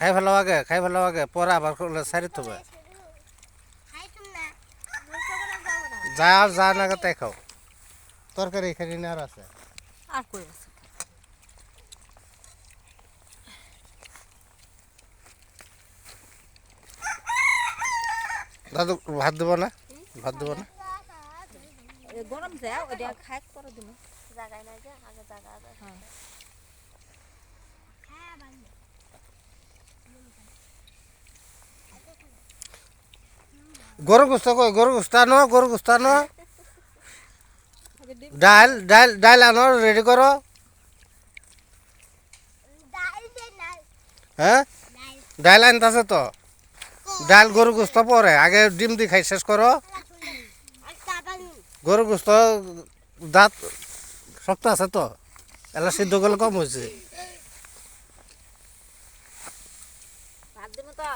খাই ফেলো আগে পরে আবার সারি তবে যা আর যা না তাই খাও তরকারি এখানে আর আছে আর কই আছে দাদু ভাত দেবো না ভাত দেবো না গরম যায় ওটা খাই করে দিব জায়গায় নাই যে আগে জায়গা আছে হ্যাঁ গরু গুস্ত কই গরু গুস্ত আনো ডাল ডাল ডাল আনো রেডি করো হ্যাঁ ডাল আনতেছে তো ডাল গরু গুস্ত পরে আগে ডিম দি খাই শেষ করো গরু গুস্ত দাঁত শক্ত আছে তো এলা সিদ্ধ করলে কম হয়েছে ভাত দিব তো